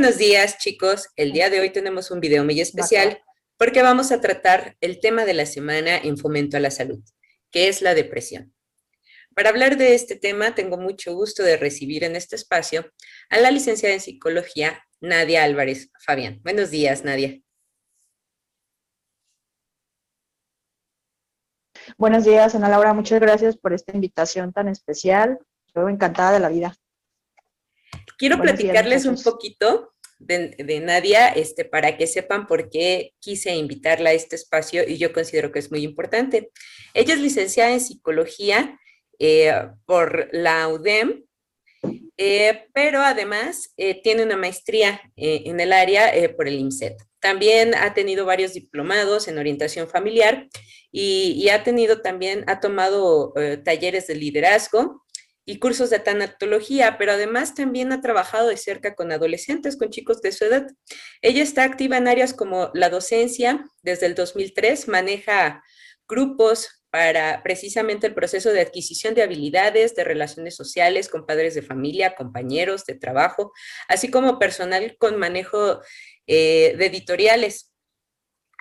buenos días, chicos. El día de hoy tenemos un video muy Bacán. especial porque vamos a tratar el tema de la semana en Fomento a la Salud, que es la depresión. Para hablar de este tema, tengo mucho gusto de recibir en este espacio a la licenciada en psicología, Nadia Álvarez Fabián. Buenos días, Nadia. Buenos días, Ana Laura. Muchas gracias por esta invitación tan especial. Yo encantada de la vida. Quiero Buenos días, platicarles un muchachos. poquito de Nadia, para que sepan por qué quise invitarla a este espacio y yo considero que es muy importante. Ella es licenciada en psicología por la UDEM, pero además tiene una maestría en el área por el IMSET. También ha tenido varios diplomados en orientación familiar y ha tenido también, ha tomado talleres de liderazgo y cursos de tanatología, pero además también ha trabajado de cerca con adolescentes, con chicos de su edad. Ella está activa en áreas como la docencia, desde el 2003 maneja grupos para precisamente el proceso de adquisición de habilidades, de relaciones sociales con padres de familia, compañeros de trabajo, así como personal con manejo de editoriales.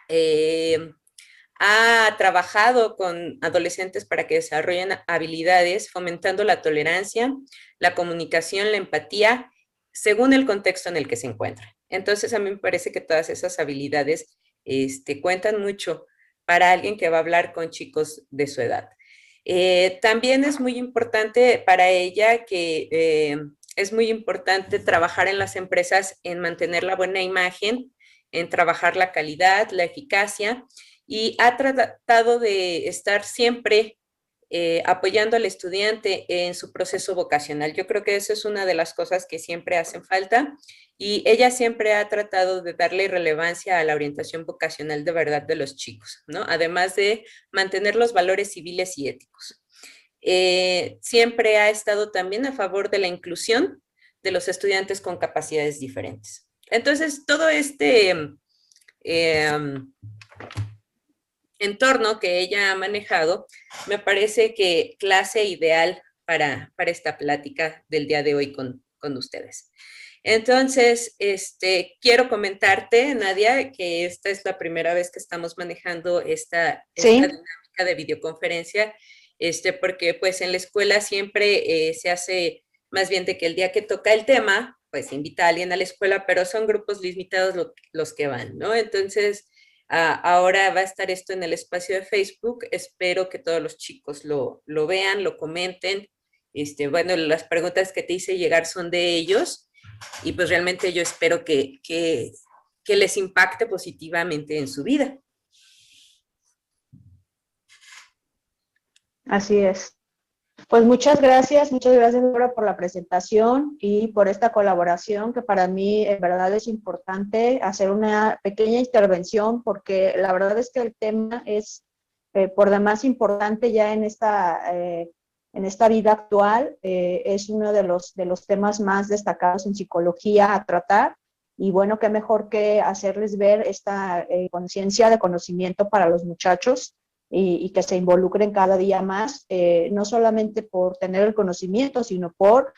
Eh, ha trabajado con adolescentes para que desarrollen habilidades, fomentando la tolerancia, la comunicación, la empatía, según el contexto en el que se encuentra. Entonces, a mí me parece que todas esas habilidades cuentan mucho para alguien que va a hablar con chicos de su edad. También es muy importante para ella que es muy importante trabajar en las empresas en mantener la buena imagen, en trabajar la calidad, la eficacia, y ha tratado de estar siempre apoyando al estudiante en su proceso vocacional. Yo creo que eso es una de las cosas que siempre hacen falta y ella siempre ha tratado de darle relevancia a la orientación vocacional de verdad de los chicos, ¿no? Además de mantener los valores civiles y éticos. Siempre ha estado también a favor de la inclusión de los estudiantes con capacidades diferentes. Entonces, todo eh, entorno que ella ha manejado, me parece que clase ideal para esta plática del día de hoy con ustedes. Entonces, quiero comentarte, Nadia, que esta es la primera vez que estamos manejando esta Sí, dinámica de videoconferencia, porque pues en la escuela siempre se hace más bien de que el día que toca el tema, pues se invita a alguien a la escuela, pero son grupos limitados los que van, ¿no? Entonces, ahora va a estar esto en el espacio de Facebook. Espero que todos los chicos lo vean, lo comenten. Bueno, las preguntas que te hice llegar son de ellos y pues realmente yo espero que les impacte positivamente en su vida. así es. Pues muchas gracias Laura por la presentación y por esta colaboración que para mí en verdad es importante hacer una pequeña intervención porque la verdad es que el tema es por demás importante ya en esta vida actual. Es uno de los temas más destacados en psicología a tratar y bueno, qué mejor que hacerles ver esta conciencia de conocimiento para los muchachos y que se involucren cada día más, no solamente por tener el conocimiento, sino por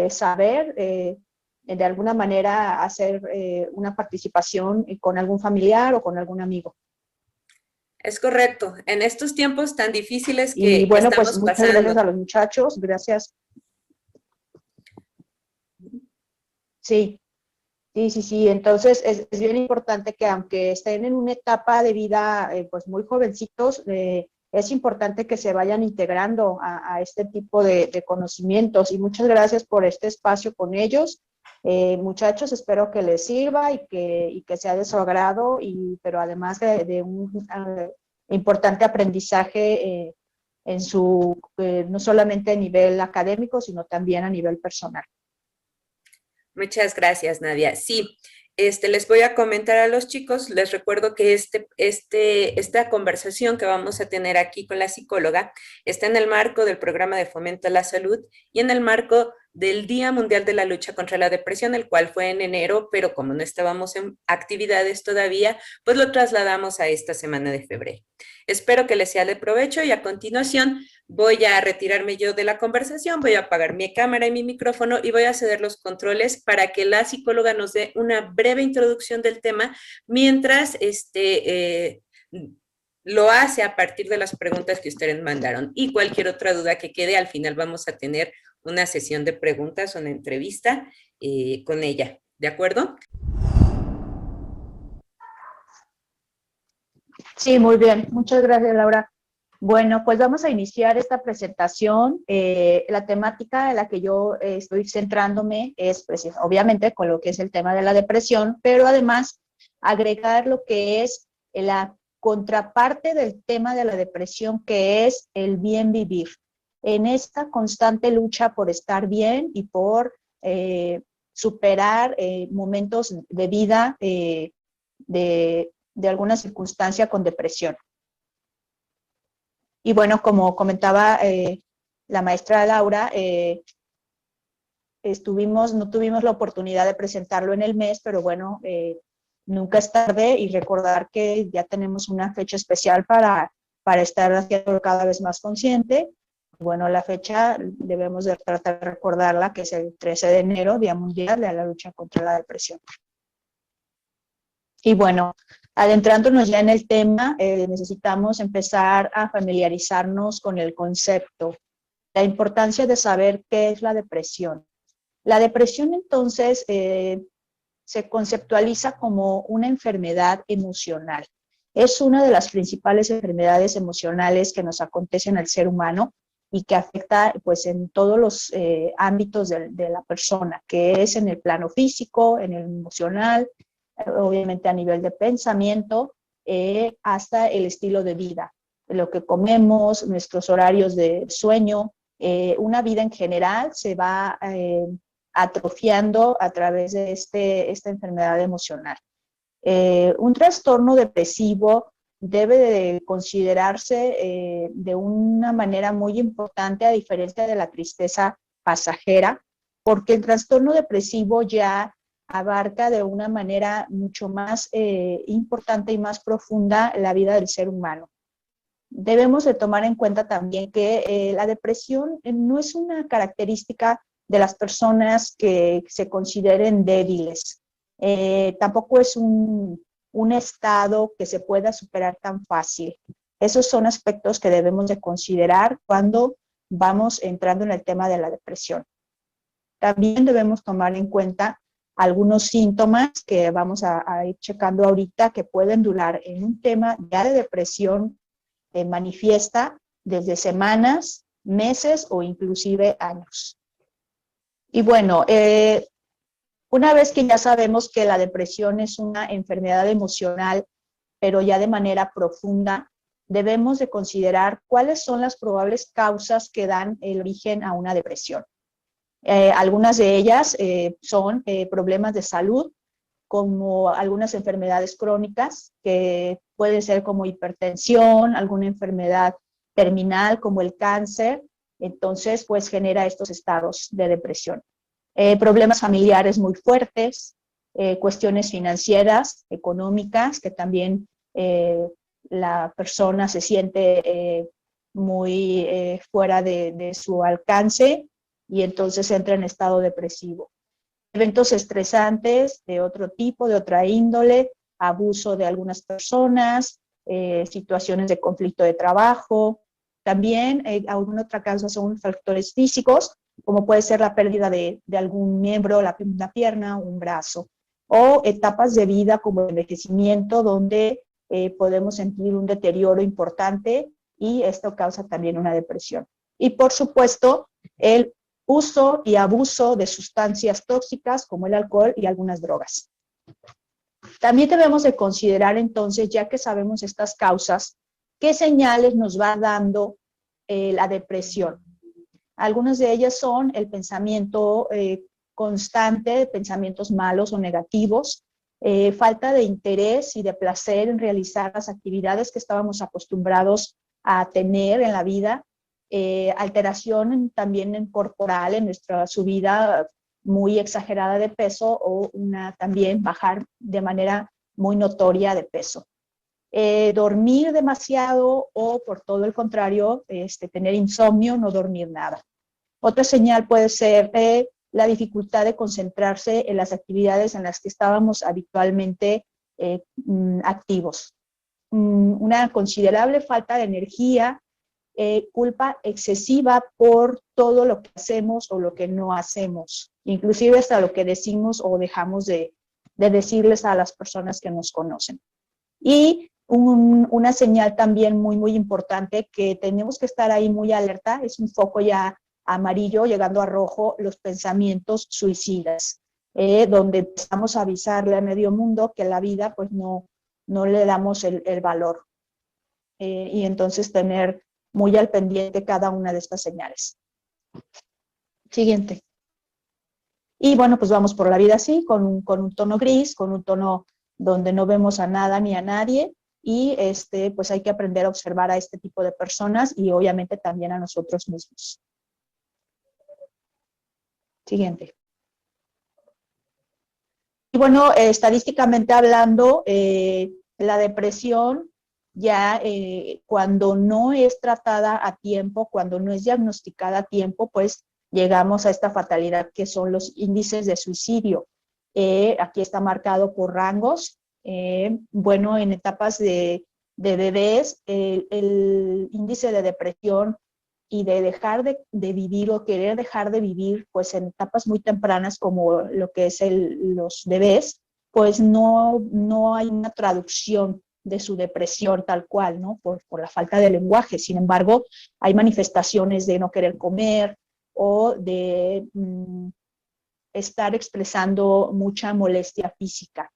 saber de alguna manera hacer una participación con algún familiar o con algún amigo. Es correcto. En estos tiempos tan difíciles Y que bueno, pues estamos muchas gracias pasando. a los muchachos, gracias. Sí, sí. Entonces es bien importante que aunque estén en una etapa de vida pues muy jovencitos, es importante que se vayan integrando a este tipo de conocimientos. Y muchas gracias por este espacio con ellos. Muchachos, espero que les sirva y que sea de su agrado, pero además de un importante aprendizaje en su, no solamente a nivel académico, sino también a nivel personal. Muchas gracias, Nadia. Sí, les voy a comentar a los chicos, les recuerdo que esta conversación que vamos a tener aquí con la psicóloga está en el marco del programa de fomento a la salud y en el marco del Día Mundial de la Lucha contra la Depresión, el cual fue en enero, pero como no estábamos en actividades todavía, pues lo trasladamos a esta semana de febrero. Espero que les sea de provecho y a continuación voy a retirarme yo de la conversación, voy a apagar mi cámara y mi micrófono y voy a ceder los controles para que la psicóloga nos dé una breve introducción del tema mientras lo hace a partir de las preguntas que ustedes mandaron. Y cualquier otra duda que quede, al final vamos a tener una sesión de preguntas, una entrevista con ella. ¿De acuerdo? Sí, muy bien. Muchas gracias, Laura. Bueno, pues vamos a iniciar esta presentación. La temática en la que yo estoy centrándome es, pues, obviamente, con lo que es el tema de la depresión, pero además agregar lo que es la contraparte del tema de la depresión, que es el bien vivir. En esta constante lucha por estar bien y por superar momentos de vida de alguna circunstancia con depresión. Y bueno, como comentaba la maestra Laura, no tuvimos la oportunidad de presentarlo en el mes, pero bueno, nunca es tarde y recordar que ya tenemos una fecha especial para estar haciendo cada vez más consciente. Bueno, la fecha debemos de tratar de recordarla, que es el 13 de enero, Día Mundial de la Lucha contra la Depresión. Y bueno, adentrándonos ya en el tema, necesitamos empezar a familiarizarnos con el concepto, la importancia de saber qué es la depresión. La depresión, entonces, se conceptualiza como una enfermedad emocional. Es una de las principales enfermedades emocionales que nos acontecen al ser humano y que afecta, pues, en todos los ámbitos de la persona, que es en el plano físico, en el emocional, obviamente a nivel de pensamiento, hasta el estilo de vida, lo que comemos, nuestros horarios de sueño, una vida en general se va atrofiando a través de esta enfermedad emocional. Un trastorno depresivo debe de considerarse de una manera muy importante, a diferencia de la tristeza pasajera, porque el trastorno depresivo ya abarca de una manera mucho más importante y más profunda la vida del ser humano. Debemos de tomar en cuenta también que la depresión no es una característica de las personas que se consideren débiles. Tampoco es un estado que se pueda superar tan fácil. Esos son aspectos que debemos de considerar cuando vamos entrando en el tema de la depresión. También debemos tomar en cuenta algunos síntomas que vamos a ir checando ahorita, que pueden durar en un tema ya de depresión manifiesta desde semanas, meses o inclusive años. Y bueno, una vez que ya sabemos que la depresión es una enfermedad emocional, pero ya de manera profunda, debemos de considerar cuáles son las probables causas que dan el origen a una depresión. Algunas de ellas son problemas de salud, como algunas enfermedades crónicas, que pueden ser como hipertensión, alguna enfermedad terminal como el cáncer. Entonces, pues genera estos estados de depresión. Problemas familiares muy fuertes, cuestiones financieras, económicas, que también la persona se siente muy fuera de su alcance y entonces entra en estado depresivo. Eventos estresantes de otro tipo, de otra índole, abuso de algunas personas, situaciones de conflicto de trabajo. También alguna otra causa son factores físicos, como puede ser la pérdida de algún miembro, una pierna, un brazo, o etapas de vida como el envejecimiento, donde podemos sentir un deterioro importante y esto causa también una depresión. Y por supuesto, el uso y abuso de sustancias tóxicas como el alcohol y algunas drogas. También debemos de considerar entonces, ya que sabemos estas causas, qué señales nos va dando la depresión. Algunas de ellas son el pensamiento constante, pensamientos malos o negativos, falta de interés y de placer en realizar las actividades que estábamos acostumbrados a tener en la vida, alteración también en corporal, en nuestra subida muy exagerada de peso o también bajar de manera muy notoria de peso. Dormir demasiado o por todo el contrario, tener insomnio, no dormir nada. Otra señal puede ser la dificultad de concentrarse en las actividades en las que estábamos habitualmente activos. Una considerable falta de energía, culpa excesiva por todo lo que hacemos o lo que no hacemos, inclusive hasta lo que decimos o dejamos de decirles a las personas que nos conocen. Y una señal también muy, muy importante que tenemos que estar ahí muy alerta, es un foco ya amarillo llegando a rojo, los pensamientos suicidas, donde empezamos a avisarle a medio mundo que la vida pues no le damos el valor. Y entonces tener muy al pendiente cada una de estas señales. Siguiente. Y bueno, pues vamos por la vida así, con un tono gris, con un tono donde no vemos a nada ni a nadie, y pues hay que aprender a observar a este tipo de personas y obviamente también a nosotros mismos. Siguiente. Y bueno, estadísticamente hablando, la depresión ya cuando no es tratada a tiempo, cuando no es diagnosticada a tiempo, pues llegamos a esta fatalidad que son los índices de suicidio. Aquí está marcado por rangos. Bueno, en etapas de bebés, el índice de depresión y de dejar de vivir o querer dejar de vivir, pues en etapas muy tempranas como lo que es los bebés, pues no hay una traducción de su depresión tal cual, ¿no? Por la falta de lenguaje. Sin embargo, hay manifestaciones de no querer comer o de estar expresando mucha molestia física.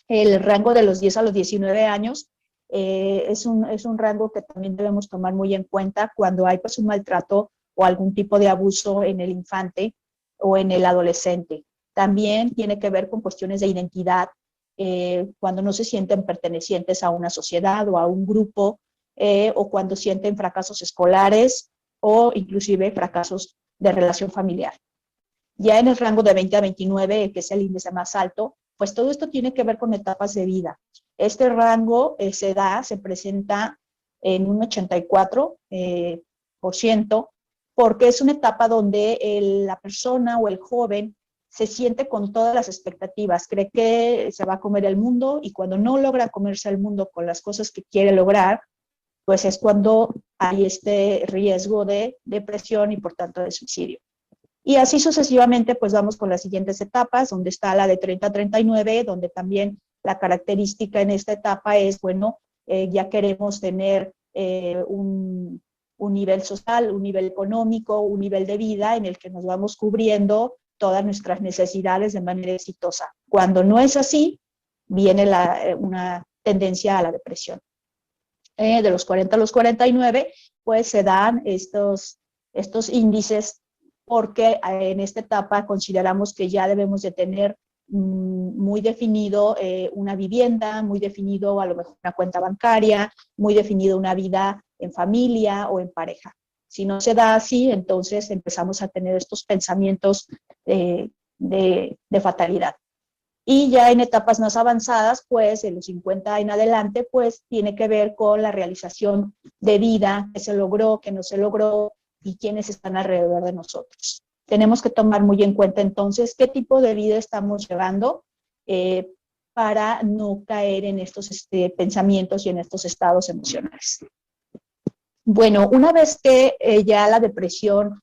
El rango de los 10 a los 19 años es un rango que también debemos tomar muy en cuenta cuando hay pues un maltrato o algún tipo de abuso en el infante o en el adolescente. También tiene que ver con cuestiones de identidad, cuando no se sienten pertenecientes a una sociedad o a un grupo, o cuando sienten fracasos escolares o inclusive fracasos de relación familiar. Ya en el rango de 20 a 29, que es el índice más alto, pues todo esto tiene que ver con etapas de vida. Este rango se presenta en un 84%, porque es una etapa donde la persona o el joven se siente con todas las expectativas, cree que se va a comer el mundo y cuando no logra comerse el mundo con las cosas que quiere lograr, pues es cuando hay este riesgo de depresión y por tanto de suicidio. Y así sucesivamente, pues vamos con las siguientes etapas, donde está la de 30 a 39, donde también la característica en esta etapa es, bueno, ya queremos tener un nivel social, un nivel económico, un nivel de vida en el que nos vamos cubriendo todas nuestras necesidades de manera exitosa. Cuando no es así, viene una tendencia a la depresión. De los 40 a los 49, pues se dan estos índices porque en esta etapa consideramos que ya debemos de tener muy definido una vivienda, muy definido a lo mejor una cuenta bancaria, muy definido una vida en familia o en pareja. Si no se da así, entonces empezamos a tener estos pensamientos de fatalidad. Y ya en etapas más avanzadas, pues de los 50 en adelante, pues tiene que ver con la realización de vida, que se logró, que no se logró y quiénes están alrededor de nosotros. Tenemos que tomar muy en cuenta entonces qué tipo de vida estamos llevando para no caer en estos pensamientos y en estos estados emocionales. Bueno, una vez que ya la depresión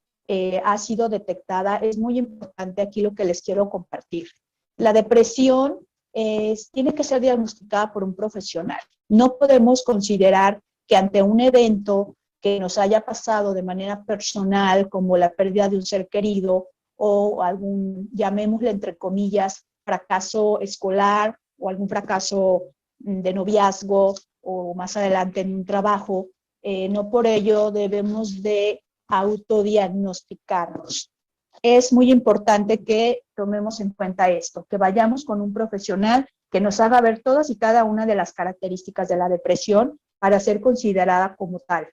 ha sido detectada, es muy importante aquí lo que les quiero compartir. La depresión tiene que ser diagnosticada por un profesional. No podemos considerar que ante un evento que nos haya pasado de manera personal, como la pérdida de un ser querido o algún, llamémosle entre comillas, fracaso escolar o algún fracaso de noviazgo o más adelante en un trabajo, no por ello debemos de autodiagnosticarnos. Es muy importante que tomemos en cuenta esto, que vayamos con un profesional que nos haga ver todas y cada una de las características de la depresión para ser considerada como tal.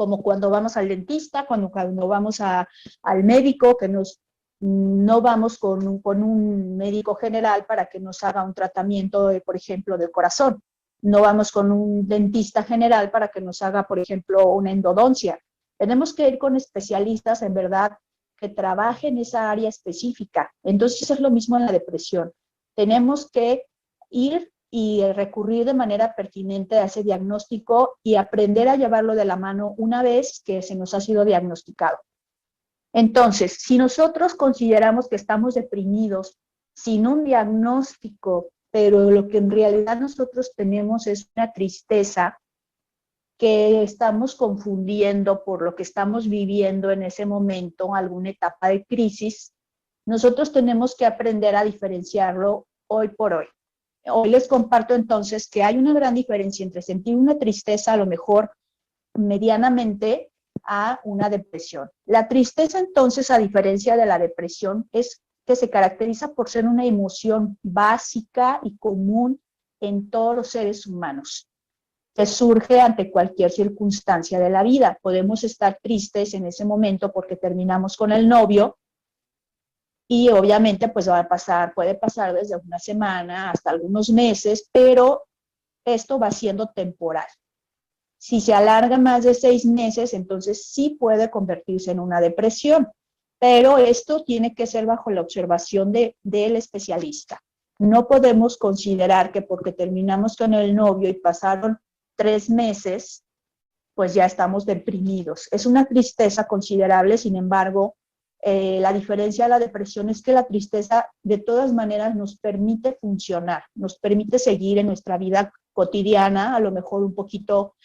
como cuando vamos al dentista, cuando vamos al médico, que no vamos con un médico general para que nos haga un tratamiento, por ejemplo, del corazón. No vamos con un dentista general para que nos haga, por ejemplo, una endodoncia. Tenemos que ir con especialistas, en verdad, que trabajen esa área específica. Entonces es lo mismo en la depresión. Tenemos que ir y recurrir de manera pertinente a ese diagnóstico y aprender a llevarlo de la mano una vez que se nos ha sido diagnosticado. Entonces, si nosotros consideramos que estamos deprimidos sin un diagnóstico, pero lo que en realidad nosotros tenemos es una tristeza que estamos confundiendo por lo que estamos viviendo en ese momento, alguna etapa de crisis, nosotros tenemos que aprender a diferenciarlo hoy por hoy. Hoy les comparto entonces que hay una gran diferencia entre sentir una tristeza a lo mejor medianamente a una depresión. La tristeza entonces, a diferencia de la depresión, es que se caracteriza por ser una emoción básica y común en todos los seres humanos, que surge ante cualquier circunstancia de la vida. Podemos estar tristes en ese momento porque terminamos con el novio y obviamente pues puede pasar desde una semana hasta algunos meses, pero esto va siendo temporal. Si se alarga más de 6 meses, entonces sí puede convertirse en una depresión, pero esto tiene que ser bajo la observación del especialista. No podemos considerar que porque terminamos con el novio y pasaron 3 meses, pues ya estamos deprimidos. Es una tristeza considerable, sin embargo, la diferencia de la depresión es que la tristeza de todas maneras nos permite funcionar, nos permite seguir en nuestra vida cotidiana, a lo mejor un poquito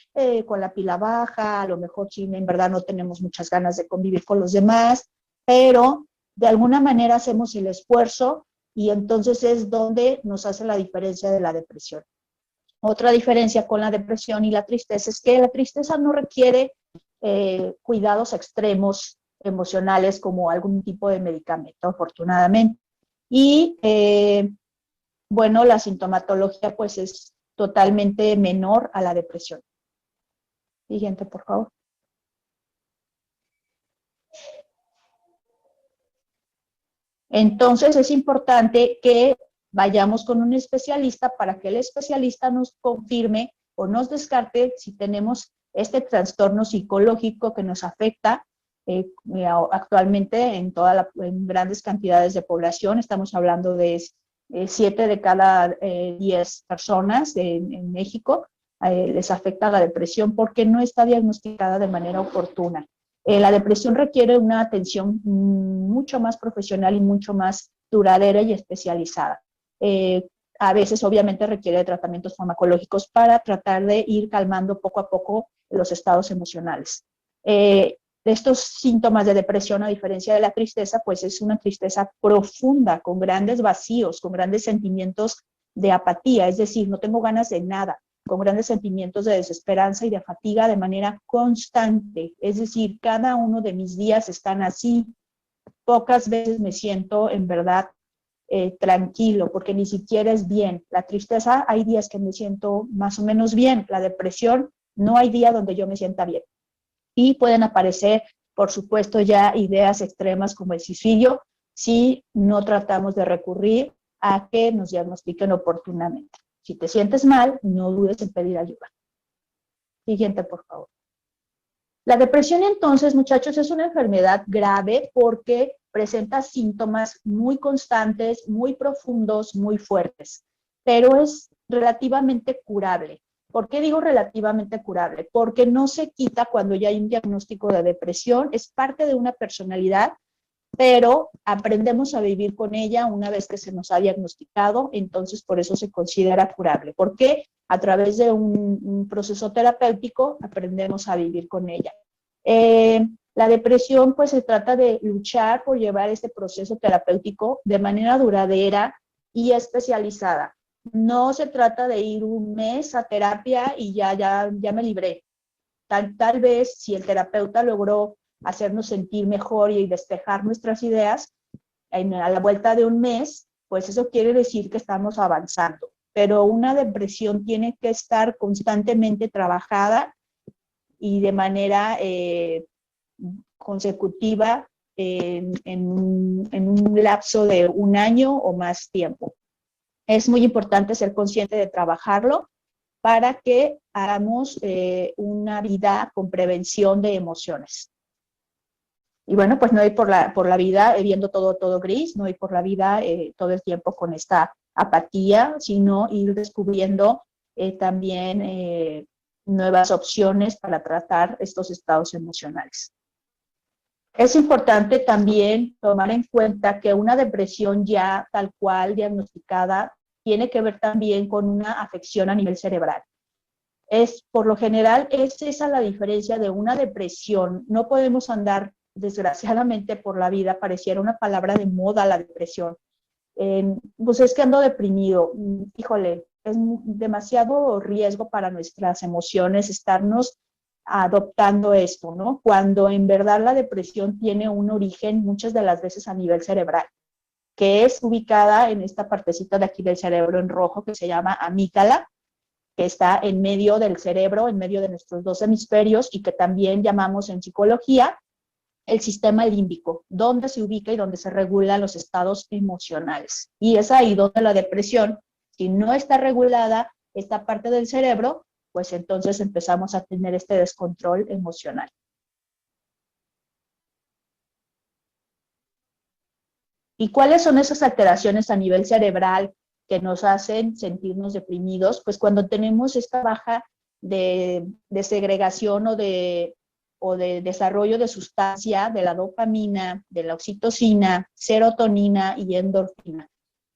con la pila baja, a lo mejor si en verdad no tenemos muchas ganas de convivir con los demás, pero de alguna manera hacemos el esfuerzo y entonces es donde nos hace la diferencia de la depresión. Otra diferencia con la depresión y la tristeza es que la tristeza no requiere cuidados extremos emocionales como algún tipo de medicamento, afortunadamente. Y bueno, la sintomatología pues es totalmente menor a la depresión. Siguiente, por favor. Entonces es importante que vayamos con un especialista para que el especialista nos confirme o nos descarte si tenemos este trastorno psicológico que nos afecta actualmente en grandes cantidades de población. Estamos hablando de 7 de cada 10 personas en México les afecta la depresión porque no está diagnosticada de manera oportuna. La depresión requiere una atención mucho más profesional y mucho más duradera y especializada. A veces obviamente requiere de tratamientos farmacológicos para tratar de ir calmando poco a poco los estados emocionales. Estos síntomas de depresión, a diferencia de la tristeza, pues es una tristeza profunda, con grandes vacíos, con grandes sentimientos de apatía, es decir, no tengo ganas de nada, con grandes sentimientos de desesperanza y de fatiga de manera constante, es decir, cada uno de mis días están así, pocas veces me siento en verdad tranquilo, porque ni siquiera es bien. La tristeza, hay días que me siento más o menos bien, la depresión, no hay día donde yo me sienta bien. Y pueden aparecer, por supuesto, ya ideas extremas como el suicidio, si no tratamos de recurrir a que nos diagnostiquen oportunamente. Si te sientes mal, no dudes en pedir ayuda. Siguiente, por favor. La depresión, entonces, muchachos, es una enfermedad grave porque presenta síntomas muy constantes, muy profundos, muy fuertes, pero es relativamente curable. ¿Por qué digo relativamente curable? Porque no se quita cuando ya hay un diagnóstico de depresión, es parte de una personalidad, pero aprendemos a vivir con ella una vez que se nos ha diagnosticado, entonces por eso se considera curable. ¿Por qué? A través de un proceso terapéutico aprendemos a vivir con ella. La depresión, pues se trata de luchar por llevar este proceso terapéutico de manera duradera y especializada. No se trata de ir un mes a terapia y ya me libré. Tal vez si el terapeuta logró hacernos sentir mejor y despejar nuestras ideas, a la vuelta de un mes, pues eso quiere decir que estamos avanzando. Pero una depresión tiene que estar constantemente trabajada y de manera consecutiva en un lapso de un año o más tiempo. Es muy importante ser consciente de trabajarlo para que hagamos una vida con prevención de emociones. Y bueno, pues no ir por la vida viendo todo gris, no ir por la vida todo el tiempo con esta apatía, sino ir descubriendo también nuevas opciones para tratar estos estados emocionales. Es importante también tomar en cuenta que una depresión ya tal cual diagnosticada tiene que ver también con una afección a nivel cerebral. Por lo general, es esa la diferencia de una depresión. No podemos andar, desgraciadamente, por la vida, pareciera una palabra de moda la depresión. Pues es que ando deprimido. Híjole, es demasiado riesgo para nuestras emociones estarnos adoptando esto, ¿no? Cuando en verdad la depresión tiene un origen muchas de las veces a nivel cerebral, que es ubicada en esta partecita de aquí del cerebro en rojo que se llama amígdala, que está en medio del cerebro, en medio de nuestros dos hemisferios y que también llamamos en psicología el sistema límbico, donde se ubica y donde se regulan los estados emocionales. Y es ahí donde la depresión, si no está regulada esta parte del cerebro, pues entonces empezamos a tener este descontrol emocional. ¿Y cuáles son esas alteraciones a nivel cerebral que nos hacen sentirnos deprimidos? Pues cuando tenemos esta baja de segregación o de desarrollo de sustancia, de la dopamina, de la oxitocina, serotonina y endorfina.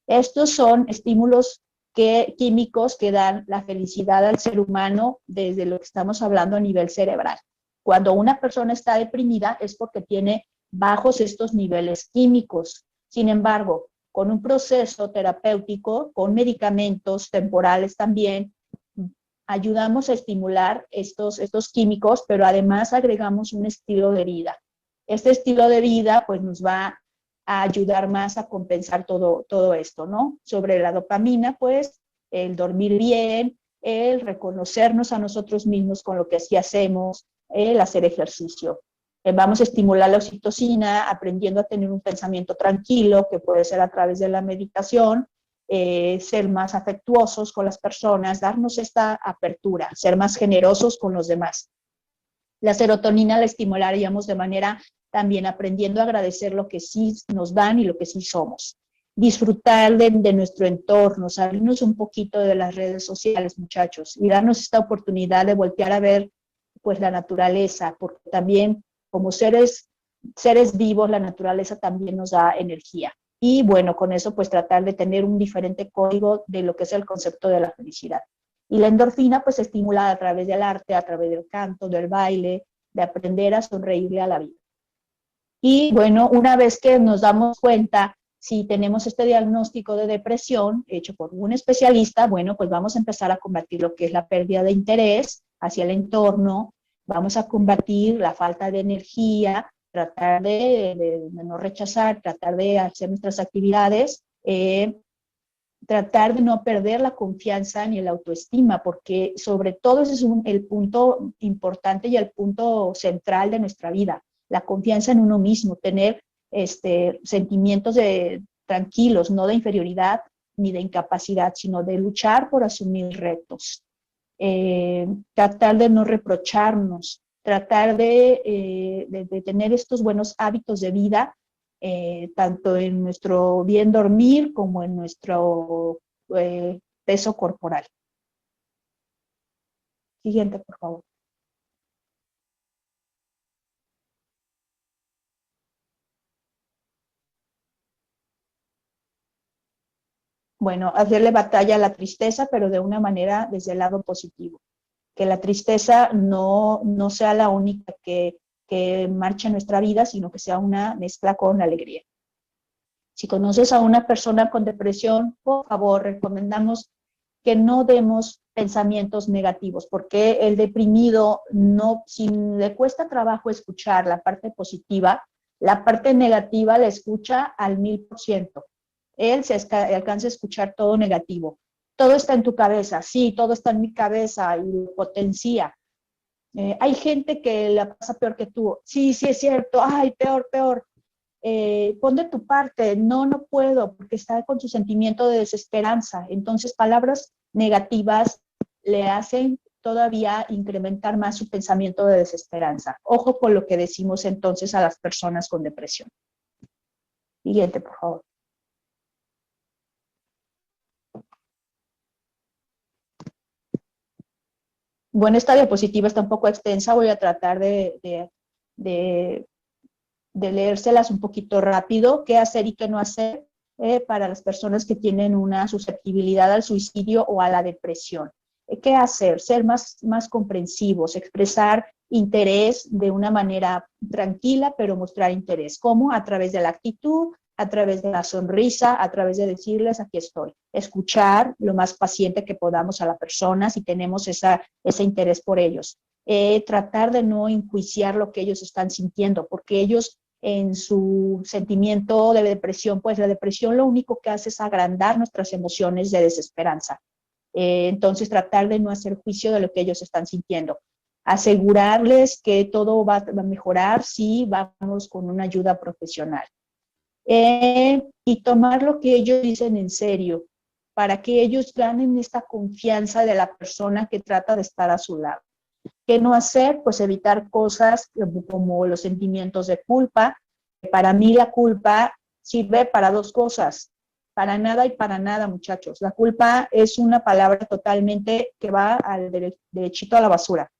Estos son estímulos químicos que dan la felicidad al ser humano desde lo que estamos hablando a nivel cerebral. Cuando una persona está deprimida es porque tiene bajos estos niveles químicos. Sin embargo, con un proceso terapéutico, con medicamentos temporales también, ayudamos a estimular estos químicos, pero además agregamos un estilo de vida. Este estilo de vida pues nos va a ayudar más a compensar todo esto, ¿no? Sobre la dopamina, pues, el dormir bien, el reconocernos a nosotros mismos con lo que sí hacemos, el hacer ejercicio. Vamos a estimular la oxitocina, aprendiendo a tener un pensamiento tranquilo, que puede ser a través de la meditación, ser más afectuosos con las personas, darnos esta apertura, ser más generosos con los demás. La serotonina la estimularíamos de manera también aprendiendo a agradecer lo que sí nos dan y lo que sí somos. Disfrutar de nuestro entorno, salirnos un poquito de las redes sociales, muchachos, y darnos esta oportunidad de voltear a ver pues la naturaleza, porque también como seres vivos, la naturaleza también nos da energía. Y bueno, con eso pues tratar de tener un diferente código de lo que es el concepto de la felicidad. Y la endorfina pues estimula a través del arte, a través del canto, del baile, de aprender a sonreírle a la vida. Y bueno, una vez que nos damos cuenta si tenemos este diagnóstico de depresión hecho por un especialista, bueno, pues vamos a empezar a combatir lo que es la pérdida de interés hacia el entorno, vamos a combatir la falta de energía, tratar de no rechazar, tratar de hacer nuestras actividades, tratar de no perder la confianza ni la autoestima, porque sobre todo ese es el punto importante y el punto central de nuestra vida, la confianza en uno mismo, tener sentimientos tranquilos, no de inferioridad ni de incapacidad, sino de luchar por asumir retos. Tratar de no reprocharnos, tratar de tener estos buenos hábitos de vida, tanto en nuestro bien dormir como en nuestro peso corporal. Siguiente, por favor. Bueno, hacerle batalla a la tristeza, pero de una manera desde el lado positivo. Que la tristeza no sea la única que marcha en nuestra vida, sino que sea una mezcla con alegría. Si conoces a una persona con depresión, por favor, recomendamos que no demos pensamientos negativos, porque el deprimido, si le cuesta trabajo escuchar la parte positiva, la parte negativa la escucha al 1000%. Él se alcanza a escuchar todo negativo. Todo está en tu cabeza, sí, todo está en mi cabeza y lo potencia. Hay gente que la pasa peor que tú. Sí, sí es cierto. Ay, peor, peor. Pon de tu parte. No, no puedo, porque está con su sentimiento de desesperanza. Entonces, palabras negativas le hacen todavía incrementar más su pensamiento de desesperanza. Ojo con lo que decimos entonces a las personas con depresión. Siguiente, por favor. Bueno, esta diapositiva está un poco extensa, voy a tratar de, de leérselas un poquito rápido, qué hacer y qué no hacer para las personas que tienen una susceptibilidad al suicidio o a la depresión. ¿Qué hacer? Ser más comprensivos, expresar interés de una manera tranquila, pero mostrar interés. ¿Cómo? A través de la actitud, a través de la sonrisa, a través de decirles, aquí estoy. Escuchar lo más paciente que podamos a la persona si tenemos ese interés por ellos. Tratar de no enjuiciar lo que ellos están sintiendo, porque ellos en su sentimiento de depresión, pues la depresión lo único que hace es agrandar nuestras emociones de desesperanza. Entonces, tratar de no hacer juicio de lo que ellos están sintiendo. Asegurarles que todo va a mejorar si vamos con una ayuda profesional. Y tomar lo que ellos dicen en serio, para que ellos ganen esta confianza de la persona que trata de estar a su lado. ¿Qué no hacer? Pues evitar cosas como los sentimientos de culpa. Para mí la culpa sirve para dos cosas, para nada y para nada, muchachos. La culpa es una palabra totalmente que va al derechito a la basura.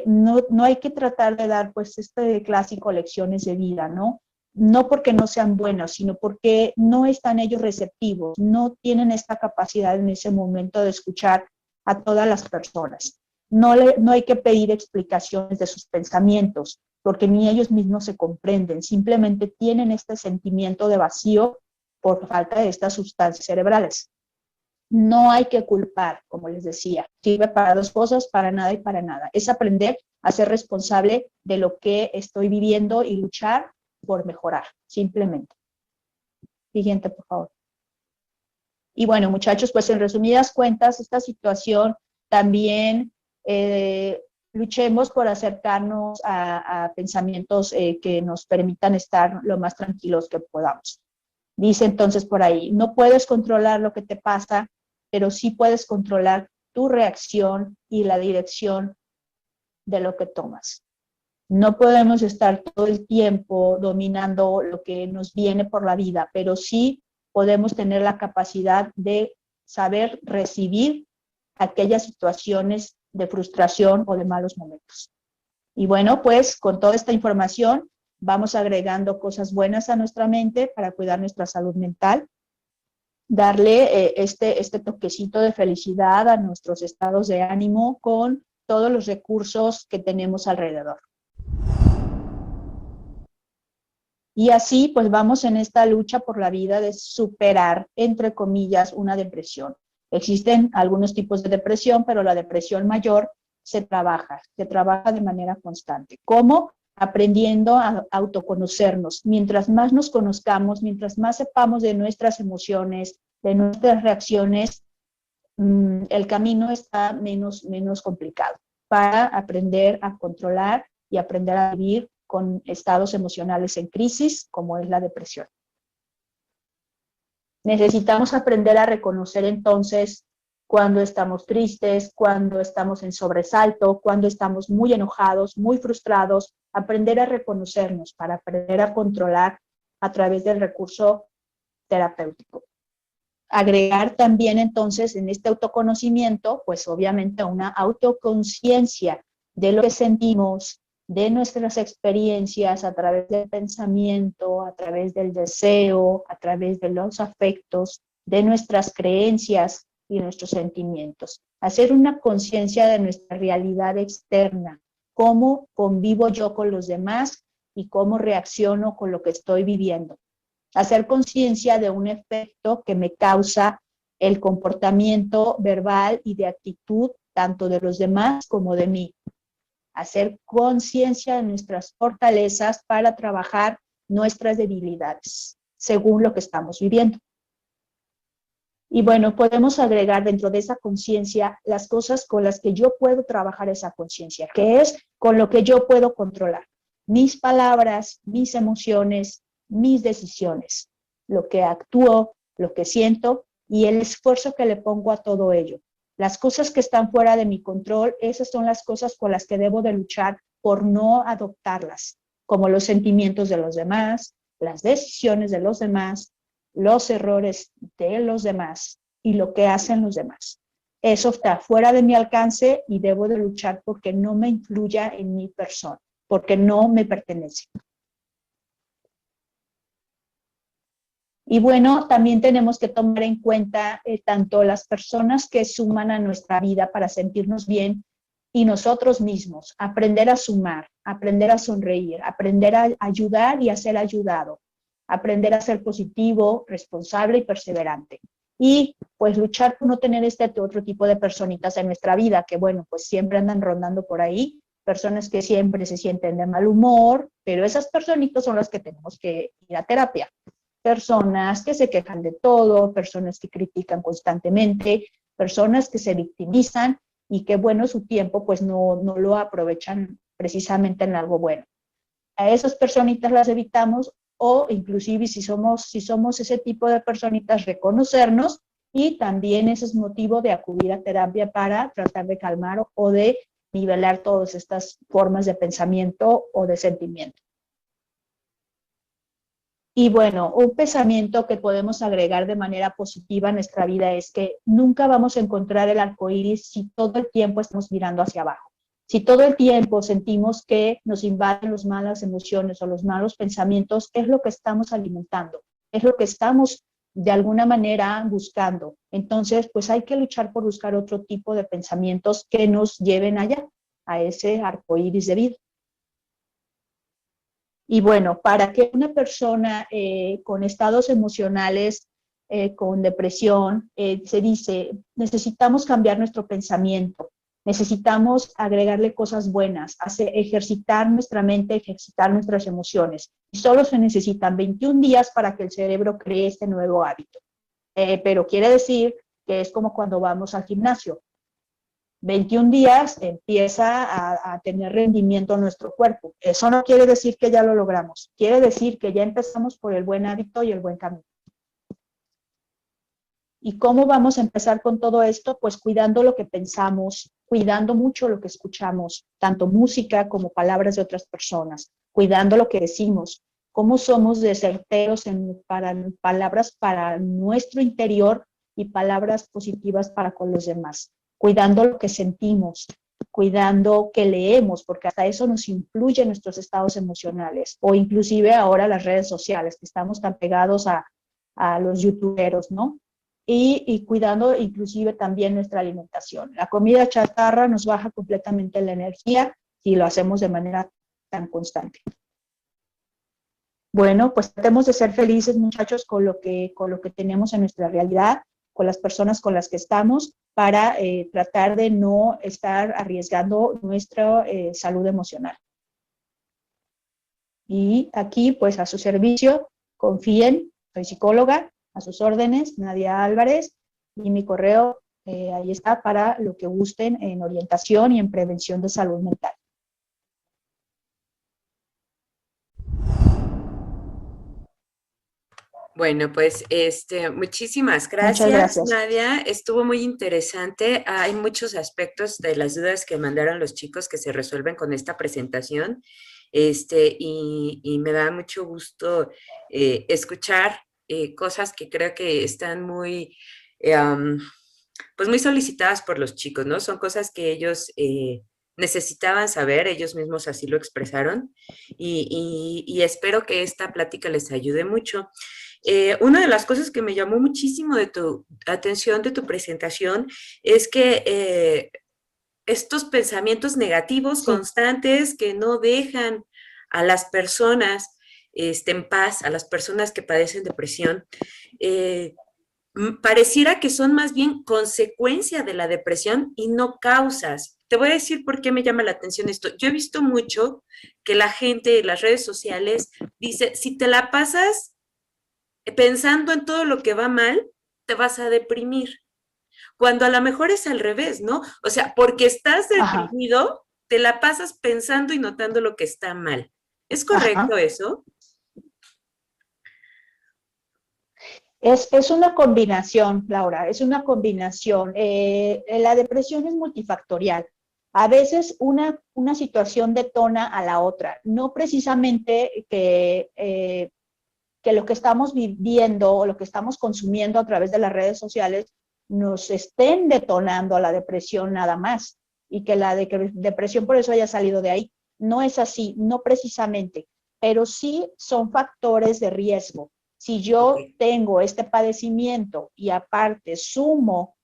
No hay que tratar de dar pues este clásico lecciones de vida, ¿no? No porque no sean buenos, sino porque no están ellos receptivos, no tienen esta capacidad en ese momento de escuchar a todas las personas. No hay que pedir explicaciones de sus pensamientos, porque ni ellos mismos se comprenden, simplemente tienen este sentimiento de vacío por falta de estas sustancias cerebrales. No hay que culpar, como les decía, sirve para dos cosas, para nada y para nada. Es aprender a ser responsable de lo que estoy viviendo y luchar por mejorar, simplemente. Siguiente, por favor. Y bueno, muchachos, pues en resumidas cuentas, esta situación también luchemos por acercarnos a pensamientos que nos permitan estar lo más tranquilos que podamos. Dice entonces por ahí, no puedes controlar lo que te pasa, pero sí puedes controlar tu reacción y la dirección de lo que tomas. No podemos estar todo el tiempo dominando lo que nos viene por la vida, pero sí podemos tener la capacidad de saber recibir aquellas situaciones de frustración o de malos momentos. Y bueno, pues con toda esta información vamos agregando cosas buenas a nuestra mente para cuidar nuestra salud mental, darle este toquecito de felicidad a nuestros estados de ánimo con todos los recursos que tenemos alrededor. Y así pues vamos en esta lucha por la vida de superar, entre comillas, una depresión. Existen algunos tipos de depresión, pero la depresión mayor se trabaja de manera constante. ¿Cómo? Aprendiendo a autoconocernos. Mientras más nos conozcamos, mientras más sepamos de nuestras emociones, de nuestras reacciones, el camino está menos complicado para aprender a controlar y aprender a vivir con estados emocionales en crisis, como es la depresión. Necesitamos aprender a reconocer entonces cuando estamos tristes, cuando estamos en sobresalto, cuando estamos muy enojados, muy frustrados, aprender a reconocernos para aprender a controlar a través del recurso terapéutico. Agregar también entonces en este autoconocimiento, pues obviamente una autoconciencia de lo que sentimos, de nuestras experiencias a través del pensamiento, a través del deseo, a través de los afectos, de nuestras creencias y nuestros sentimientos. Hacer una conciencia de nuestra realidad externa, cómo convivo yo con los demás y cómo reacciono con lo que estoy viviendo. Hacer conciencia de un efecto que me causa el comportamiento verbal y de actitud tanto de los demás como de mí. Hacer conciencia de nuestras fortalezas para trabajar nuestras debilidades, según lo que estamos viviendo. Y bueno, podemos agregar dentro de esa conciencia las cosas con las que yo puedo trabajar esa conciencia, que es con lo que yo puedo controlar. Mis palabras, mis emociones, mis decisiones, lo que actúo, lo que siento y el esfuerzo que le pongo a todo ello. Las cosas que están fuera de mi control, esas son las cosas con las que debo de luchar por no adoptarlas, como los sentimientos de los demás, las decisiones de los demás, los errores de los demás y lo que hacen los demás. Eso está fuera de mi alcance y debo de luchar porque no me influya en mi persona, porque no me pertenece. Y bueno, también tenemos que tomar en cuenta tanto las personas que suman a nuestra vida para sentirnos bien y nosotros mismos, aprender a sumar, aprender a sonreír, aprender a ayudar y a ser ayudado, aprender a ser positivo, responsable y perseverante. Y pues luchar por no tener este otro tipo de personitas en nuestra vida, que bueno, pues siempre andan rondando por ahí, personas que siempre se sienten de mal humor, pero esas personitas son las que tenemos que ir a terapia. Personas que se quejan de todo, personas que critican constantemente, personas que se victimizan y que, bueno, su tiempo pues no lo aprovechan precisamente en algo bueno. A esas personitas las evitamos o inclusive si somos ese tipo de personitas, reconocernos y también ese es motivo de acudir a terapia para tratar de calmar o de nivelar todas estas formas de pensamiento o de sentimiento. Y bueno, un pensamiento que podemos agregar de manera positiva a nuestra vida es que nunca vamos a encontrar el arco iris si todo el tiempo estamos mirando hacia abajo. Si todo el tiempo sentimos que nos invaden las malas emociones o los malos pensamientos, es lo que estamos alimentando, es lo que estamos de alguna manera buscando. Entonces, pues hay que luchar por buscar otro tipo de pensamientos que nos lleven allá, a ese arco iris de vida. Y bueno, para que una persona con estados emocionales, con depresión, se dice, necesitamos cambiar nuestro pensamiento, necesitamos agregarle cosas buenas, ejercitar nuestra mente, ejercitar nuestras emociones. Y solo se necesitan 21 días para que el cerebro cree este nuevo hábito. Pero quiere decir que es como cuando vamos al gimnasio. 21 días empieza a tener rendimiento nuestro cuerpo. Eso no quiere decir que ya lo logramos, quiere decir que ya empezamos por el buen hábito y el buen camino. ¿Y cómo vamos a empezar con todo esto? Pues cuidando lo que pensamos, cuidando mucho lo que escuchamos, tanto música como palabras de otras personas, cuidando lo que decimos, cómo somos deserteros para palabras para nuestro interior y palabras positivas para con los demás, cuidando lo que sentimos, cuidando que leemos, porque hasta eso nos influye en nuestros estados emocionales, o inclusive ahora las redes sociales, que estamos tan pegados a los youtuberos, ¿no? Y cuidando inclusive también nuestra alimentación. La comida chatarra nos baja completamente la energía si lo hacemos de manera tan constante. Bueno, pues tratemos de ser felices, muchachos, con lo que tenemos en nuestra realidad, con las personas con las que estamos, para tratar de no estar arriesgando nuestra salud emocional. Y aquí, pues a su servicio, confíen, soy psicóloga, a sus órdenes, Nadia Álvarez, y mi correo ahí está para lo que gusten en orientación y en prevención de salud mental. Bueno, pues muchísimas Muchas gracias, gracias. Nadia. Estuvo muy interesante. Hay muchos aspectos de las dudas que mandaron los chicos que se resuelven con esta presentación. Y me da mucho gusto escuchar cosas que creo que están muy, pues muy solicitadas por los chicos, ¿no? Son cosas que ellos necesitaban saber, ellos mismos así lo expresaron, y espero que esta plática les ayude mucho. Una de las cosas que me llamó muchísimo de tu atención de tu presentación es que estos pensamientos negativos Sí, constantes que no dejan a las personas en paz, a las personas que padecen depresión, eh, pareciera que son más bien consecuencia de la depresión y no causas. Te voy a decir por qué me llama la atención esto. Yo he visto mucho que la gente en las redes sociales dice, si te la pasas pensando en todo lo que va mal, te vas a deprimir. Cuando a lo mejor es al revés, ¿no? O sea, porque estás Ajá, deprimido, te la pasas pensando y notando lo que está mal. ¿Es correcto ajá. eso? Es una combinación, Laura, es una combinación. La depresión es multifactorial. A veces una situación detona a la otra, no precisamente que lo que estamos viviendo o lo que estamos consumiendo a través de las redes sociales nos estén detonando a la depresión nada más y que la depresión por eso haya salido de ahí. No es así, no precisamente, pero sí son factores de riesgo. Si Ok. yo tengo este padecimiento y aparte sumo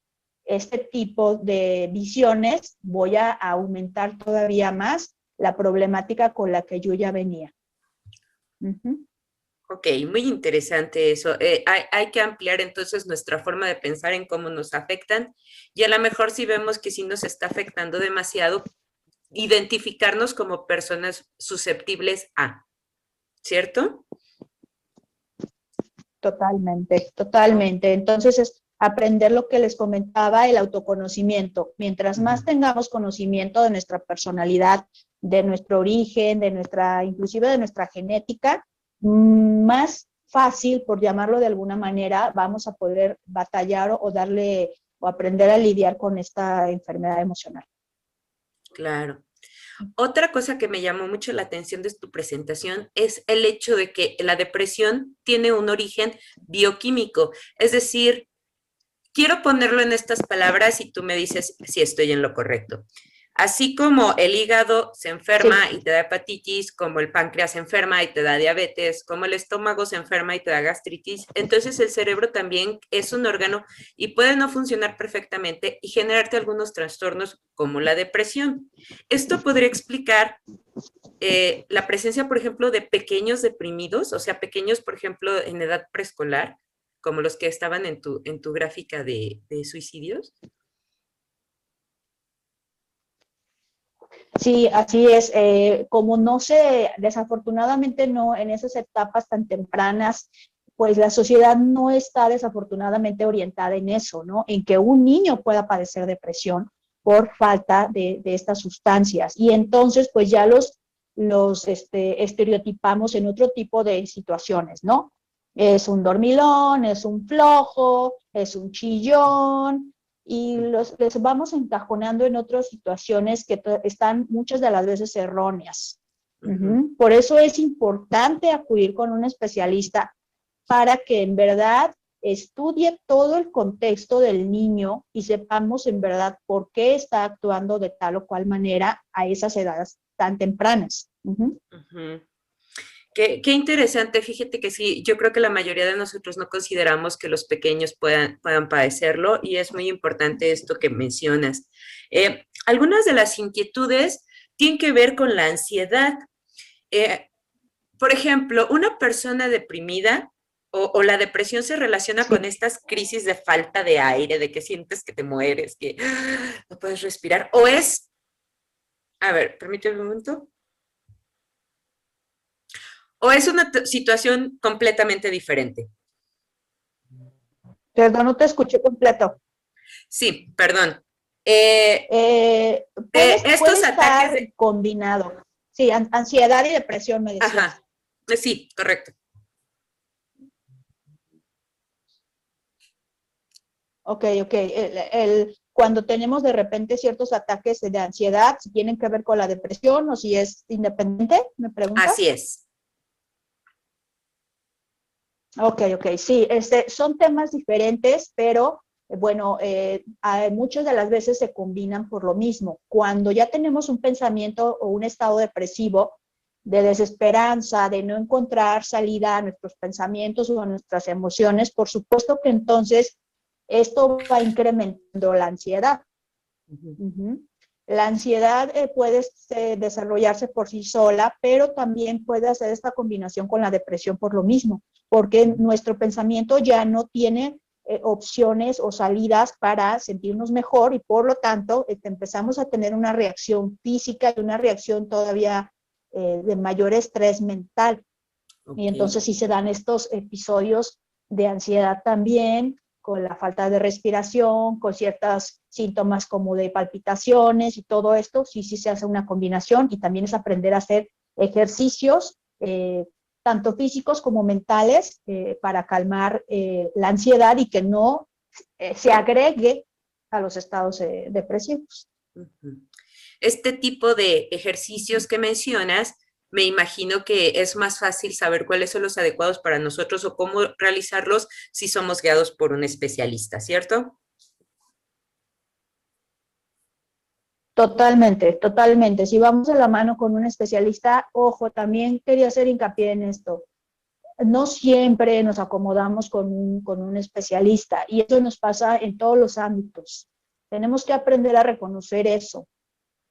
este tipo de visiones, voy a aumentar todavía más la problemática con la que yo ya venía. Uh -huh. Ok, muy interesante eso. Hay que ampliar entonces nuestra forma de pensar en cómo nos afectan y a lo mejor si vemos que sí nos está afectando demasiado, identificarnos como personas susceptibles a, ¿cierto? Totalmente, Oh, totalmente. Entonces es aprender lo que les comentaba, el autoconocimiento. Mientras más tengamos conocimiento de nuestra personalidad, de nuestro origen, de nuestra, inclusive de nuestra genética, más fácil, por llamarlo de alguna manera, vamos a poder batallar o darle o aprender a lidiar con esta enfermedad emocional. claro. Otra cosa que me llamó mucho la atención de tu presentación es el hecho de que la depresión tiene un origen bioquímico, es decir, quiero ponerlo en estas palabras y tú me dices si estoy en lo correcto. Así como el hígado se Sí, enferma y te da hepatitis, como el páncreas se enferma y te da diabetes, como el estómago se enferma y te da gastritis, entonces el cerebro también es un órgano y puede no funcionar perfectamente y generarte algunos trastornos como la depresión. Esto podría explicar la presencia, por ejemplo, de pequeños deprimidos, o sea, pequeños, por ejemplo, en edad preescolar, como los que estaban en tu gráfica de suicidios. sí, así es. Como no se, desafortunadamente no, en esas etapas tan tempranas, pues la sociedad no está desafortunadamente orientada en eso, ¿no? En que un niño pueda padecer depresión por falta de estas sustancias. Y entonces, pues ya estereotipamos en otro tipo de situaciones, ¿no? Es un dormilón, es un flojo, es un chillón, y les vamos encajonando en otras situaciones que están muchas de las veces erróneas. Uh Ujú. -huh. Por eso es importante acudir con un especialista para que en verdad estudie todo el contexto del niño y sepamos en verdad por qué está actuando de tal o cual manera a esas edades tan tempranas. Uh -huh. Ujú. Qué interesante, fíjate que sí, yo creo que la mayoría de nosotros no consideramos que los pequeños puedan padecerlo y es muy importante esto que mencionas. Algunas de las inquietudes tienen que ver con la ansiedad. Eh, por ejemplo, una persona deprimida o la depresión se relaciona Sí. con estas crisis de falta de aire, de que sientes que te mueres, que no puedes respirar, o es, a ver, permíteme un momento, o es una situación completamente diferente. Perdón, no te escuché completo. Sí, perdón. Eh, Eh, puede estos ataques estar de... combinado. Sí, ansiedad y depresión, me decías. Ajá, sí, correcto. Ok, ok. Cuando tenemos de repente ciertos ataques de ansiedad, si tienen que ver con la depresión o si es independiente, ¿me Así preguntas? es. Ok, ok. Sí, son temas diferentes, pero bueno, muchas de las veces se combinan por lo mismo. Cuando ya tenemos un pensamiento o un estado depresivo, de desesperanza, de no encontrar salida a nuestros pensamientos o a nuestras emociones, por supuesto que entonces esto va incrementando la ansiedad. Ujú. Uh -huh. La ansiedad puede desarrollarse por sí sola, pero también puede hacer esta combinación con la depresión por lo mismo, porque nuestro pensamiento ya no tiene opciones o salidas para sentirnos mejor y por lo tanto empezamos a tener una reacción física y una reacción todavía de mayor estrés mental. Y Ok. entonces sí se dan estos episodios de ansiedad también, con la falta de respiración, con ciertos síntomas como de palpitaciones y todo esto, sí, sí se hace una combinación y también es aprender a hacer ejercicios, tanto físicos como mentales, para calmar la ansiedad y que no se agregue a los estados depresivos. Este tipo de ejercicios que mencionas, me imagino que es más fácil saber cuáles son los adecuados para nosotros o cómo realizarlos si somos guiados por un especialista, ¿cierto? Totalmente, totalmente. Si vamos de la mano con un especialista, ojo, también quería hacer hincapié en esto. No siempre nos acomodamos con un especialista y eso nos pasa en todos los ámbitos. Tenemos que aprender a reconocer eso.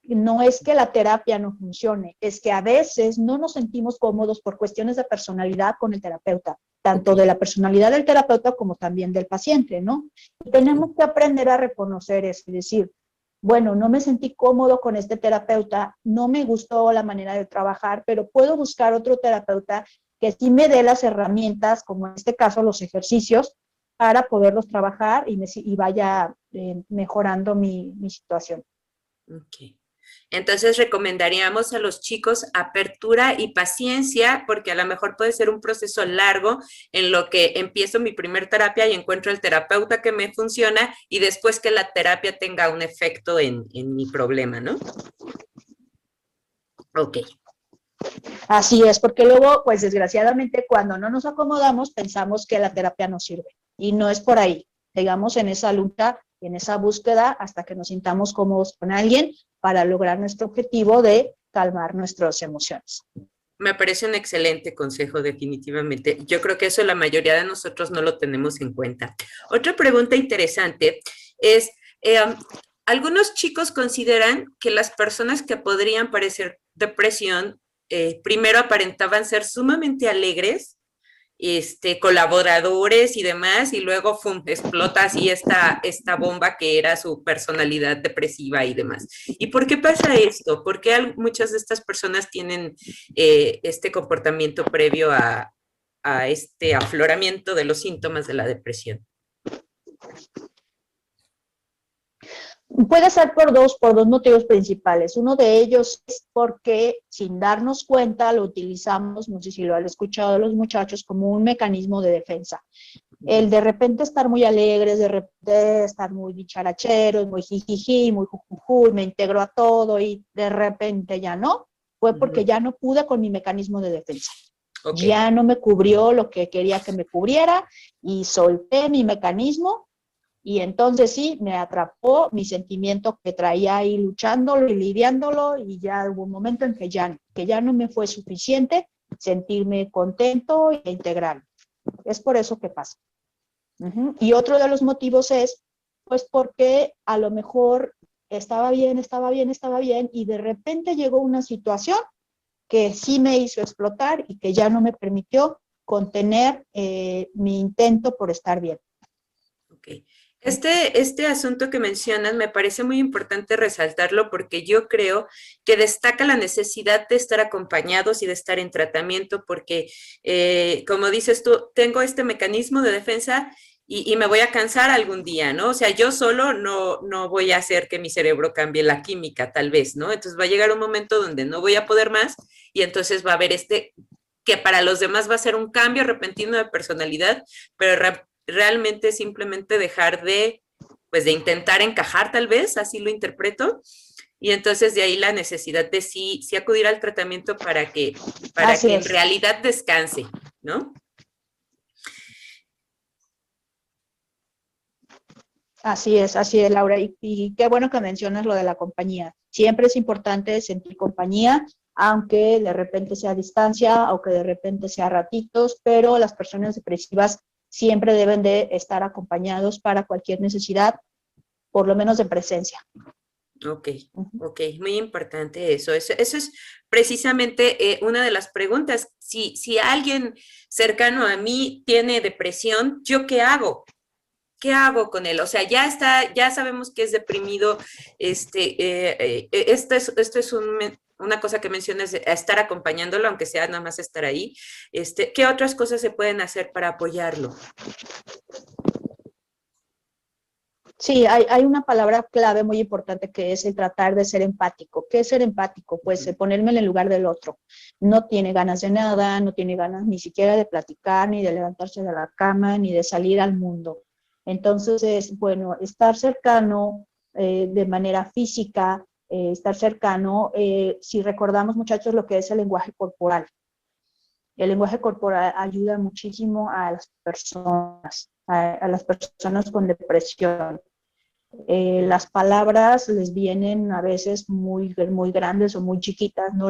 No es que la terapia no funcione, es que a veces no nos sentimos cómodos por cuestiones de personalidad con el terapeuta, tanto de la personalidad del terapeuta como también del paciente, ¿no? Y tenemos que aprender a reconocer eso y decir, bueno, no me sentí cómodo con este terapeuta, no me gustó la manera de trabajar, pero puedo buscar otro terapeuta que sí me dé las herramientas, como en este caso los ejercicios, para poderlos trabajar y vaya mejorando mi situación. Ok. Entonces recomendaríamos a los chicos apertura y paciencia, porque a lo mejor puede ser un proceso largo en lo que empiezo mi primer terapia y encuentro el terapeuta que me funciona y después que la terapia tenga un efecto en mi problema, ¿no? Ok. Así es, porque luego, pues desgraciadamente, cuando no nos acomodamos, pensamos que la terapia no sirve. Y no es por ahí. Digamos, en esa lucha, en esa búsqueda, hasta que nos sintamos cómodos con alguien para lograr nuestro objetivo de calmar nuestras emociones. Me parece un excelente consejo, definitivamente. Yo creo que eso la mayoría de nosotros no lo tenemos en cuenta. Otra pregunta interesante es, algunos chicos consideran que las personas que podrían parecer depresión, primero aparentaban ser sumamente alegres, colaboradores y demás, y luego ¡fum! Explota así esta bomba que era su personalidad depresiva y demás. ¿Y por qué pasa esto? ¿Por qué muchas de estas personas tienen este comportamiento previo a este afloramiento de los síntomas de la depresión? Puede ser por dos motivos principales. Uno de ellos es porque sin darnos cuenta lo utilizamos, no sé si lo han escuchado los muchachos, como un mecanismo de defensa. El de repente estar muy alegres, de repente estar muy dicharacheros, muy jijiji, muy jujuju, me integro a todo y de repente ya no, fue porque ya no pude con mi mecanismo de defensa. Okay. Ya no me cubrió lo que quería que me cubriera y solté mi mecanismo y entonces sí, me atrapó mi sentimiento que traía ahí luchándolo y lidiándolo y ya hubo un momento en que ya no me fue suficiente sentirme contento e integral. Es por eso que pasa. Y otro de los motivos es, pues porque a lo mejor estaba bien y de repente llegó una situación que sí me hizo explotar y que ya no me permitió contener mi intento por estar bien. Ok. Este asunto que mencionas me parece muy importante resaltarlo porque yo creo que destaca la necesidad de estar acompañados y de estar en tratamiento porque, como dices tú, tengo este mecanismo de defensa y me voy a cansar algún día, ¿no? O sea, yo solo no voy a hacer que mi cerebro cambie la química, tal vez, ¿no? Entonces va a llegar un momento donde no voy a poder más y entonces va a haber que para los demás va a ser un cambio repentino de personalidad, pero realmente simplemente dejar pues de intentar encajar tal vez, así lo interpreto, y entonces de ahí la necesidad de sí acudir al tratamiento para que en realidad descanse, ¿no? Así es, Laura, y qué bueno que mencionas lo de la compañía. Siempre es importante sentir compañía, aunque de repente sea a distancia, aunque de repente sea a ratitos, pero las personas depresivas siempre deben de estar acompañados para cualquier necesidad, por lo menos de presencia. Ok, muy importante eso. Eso es precisamente una de las preguntas. Si alguien cercano a mí tiene depresión, ¿yo qué hago? ¿Qué hago con él? O sea, ya sabemos que es deprimido. Esto es una cosa que mencionas, estar acompañándolo, aunque sea nada más estar ahí. ¿Qué otras cosas se pueden hacer para apoyarlo? Sí, hay una palabra clave muy importante que es el tratar de ser empático. ¿Qué es ser empático? Pues ponerme en el lugar del otro. No tiene ganas de nada, no tiene ganas ni siquiera de platicar, ni de levantarse de la cama, ni de salir al mundo. Entonces, es bueno, estar cercano de manera física, estar cercano, si recordamos muchachos lo que es el lenguaje corporal. El lenguaje corporal ayuda muchísimo a las personas con depresión. Las palabras les vienen a veces muy grandes o muy chiquitas, no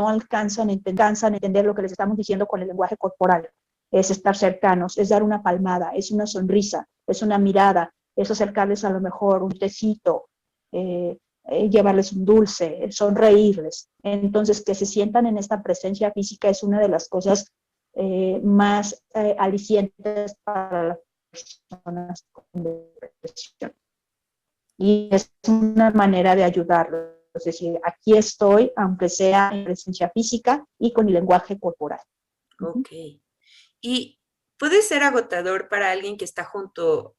alcanzan a entender lo que les estamos diciendo con el lenguaje corporal. Es estar cercanos, es dar una palmada, es una sonrisa, es una mirada, es acercarles a lo mejor un tecito, llevarles un dulce, sonreírles. Entonces, que se sientan en esta presencia física es una de las cosas más alicientes para las personas con depresión. Y es una manera de ayudarlos. Es decir, aquí estoy, aunque sea en presencia física y con el lenguaje corporal. Ok. Y puede ser agotador para alguien que está junto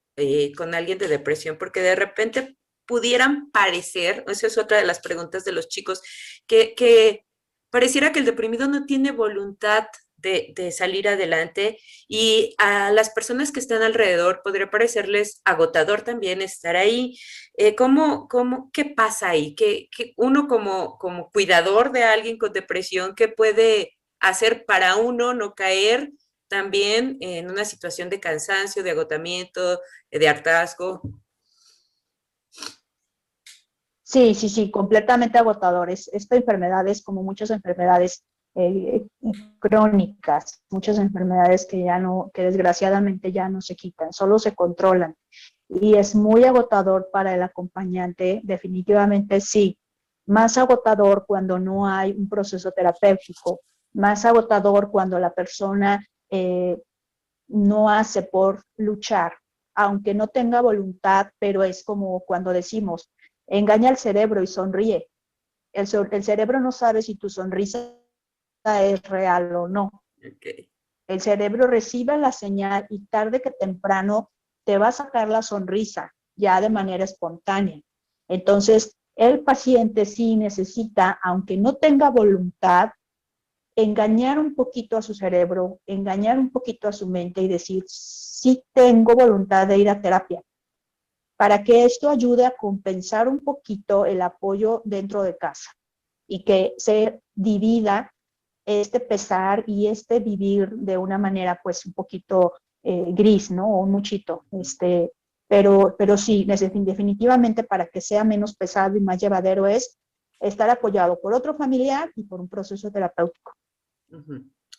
con alguien de depresión, porque de repente pudieran parecer, esa es otra de las preguntas de los chicos, que pareciera que el deprimido no tiene voluntad de salir adelante y a las personas que están alrededor podría parecerles agotador también estar ahí. ¿Qué pasa ahí? ¿Qué uno como cuidador de alguien con depresión, qué puede hacer para uno no caer también en una situación de cansancio, de agotamiento, de hartazgo? Sí, sí, sí, completamente agotadores. Esta enfermedad es como muchas enfermedades eh, crónicas, muchas enfermedades que desgraciadamente ya no se quitan, solo se controlan. Y es muy agotador para el acompañante, definitivamente sí. Más agotador cuando no hay un proceso terapéutico, más agotador cuando la persona no hace por luchar, aunque no tenga voluntad, pero es como cuando decimos, engaña al cerebro y sonríe. El cerebro no sabe si tu sonrisa es real o no. Okay. El cerebro recibe la señal y tarde que temprano te va a sacar la sonrisa ya de manera espontánea. Entonces, el paciente sí necesita, aunque no tenga voluntad, engañar un poquito a su cerebro, engañar un poquito a su mente y decir, sí tengo voluntad de ir a terapia, para que esto ayude a compensar un poquito el apoyo dentro de casa y que se divida este pesar y este vivir de una manera pues un poquito gris, ¿no? O un muchito, pero sí, definitivamente para que sea menos pesado y más llevadero es estar apoyado por otro familiar y por un proceso terapéutico.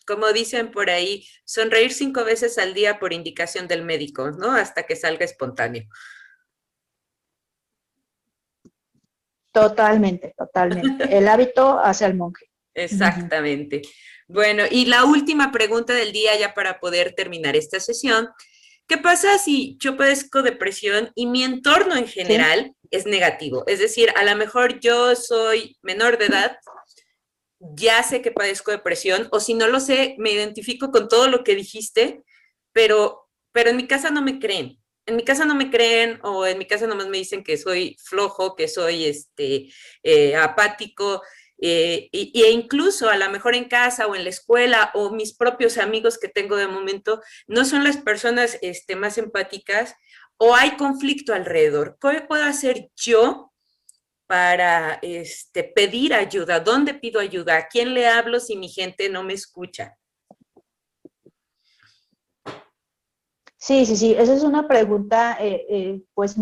Como dicen por ahí, sonreír 5 veces al día por indicación del médico, ¿no? Hasta que salga espontáneo. Totalmente, totalmente. El hábito hace al monje. Exactamente. Bueno, y la última pregunta del día ya para poder terminar esta sesión. ¿Qué pasa si yo padezco depresión y mi entorno en Sí, general es negativo? Es decir, a lo mejor yo soy menor de edad, ya sé que padezco depresión, o si no lo sé, me identifico con todo lo que dijiste, pero en mi casa no me creen. En mi casa no me creen, o en mi casa nomás me dicen que soy flojo, que soy apático, e incluso a lo mejor en casa o en la escuela o mis propios amigos que tengo de momento no son las personas más empáticas o hay conflicto alrededor. ¿Qué puedo hacer yo para pedir ayuda? ¿Dónde pido ayuda? ¿A quién le hablo si mi gente no me escucha? sí, sí, sí. Esa es una pregunta pues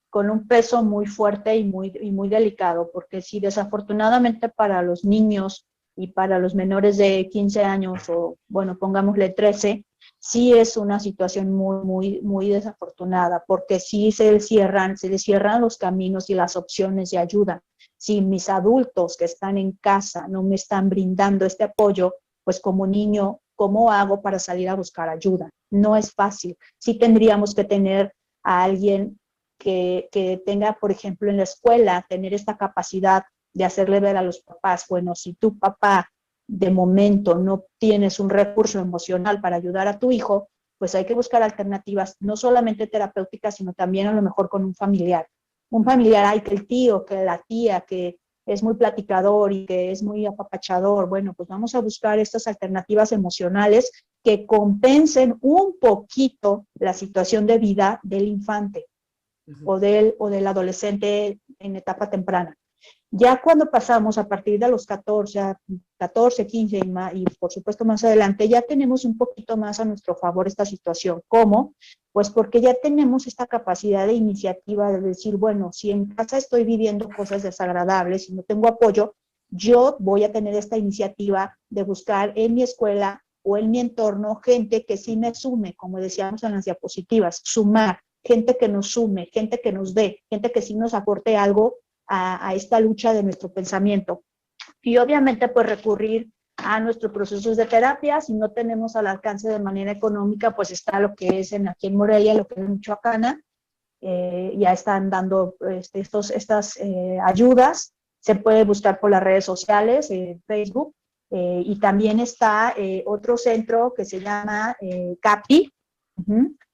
con un peso muy fuerte y muy delicado, porque si desafortunadamente para los niños y para los menores de 15 años o bueno, pongámosle 13, sí es una situación muy desafortunada, porque sí se les cierran los caminos y las opciones de ayuda. Si mis adultos que están en casa no me están brindando este apoyo, pues como niño, ¿cómo hago para salir a buscar ayuda? No es fácil. Sí tendríamos que tener a alguien que tenga, por ejemplo, en la escuela, tener esta capacidad de hacerle ver a los papás, bueno, si tu papá de momento no tienes un recurso emocional para ayudar a tu hijo, pues hay que buscar alternativas, no solamente terapéuticas, sino también a lo mejor con un familiar. Un familiar, hay que el tío, que la tía, que es muy platicador y que es muy apapachador. Bueno, pues vamos a buscar estas alternativas emocionales que compensen un poquito la situación de vida del infante o del adolescente en etapa temprana. Ya cuando pasamos a partir de los 14, 15 y por supuesto más adelante, ya tenemos un poquito más a nuestro favor esta situación. ¿Cómo? Pues porque ya tenemos esta capacidad de iniciativa de decir, bueno, si en casa estoy viviendo cosas desagradables y no tengo apoyo, yo voy a tener esta iniciativa de buscar en mi escuela o en mi entorno gente que sí me sume, como decíamos en las diapositivas, sumar, gente que nos sume, gente que nos dé, gente que sí nos aporte algo a esta lucha de nuestro pensamiento. Y obviamente pues recurrir a nuestros procesos de terapia. Si no tenemos al alcance de manera económica, pues está lo que es aquí en Morelia, lo que es en Michoacana, ya están dando estas ayudas. Se puede buscar por las redes sociales, Facebook, y también está otro centro que se llama CAPI,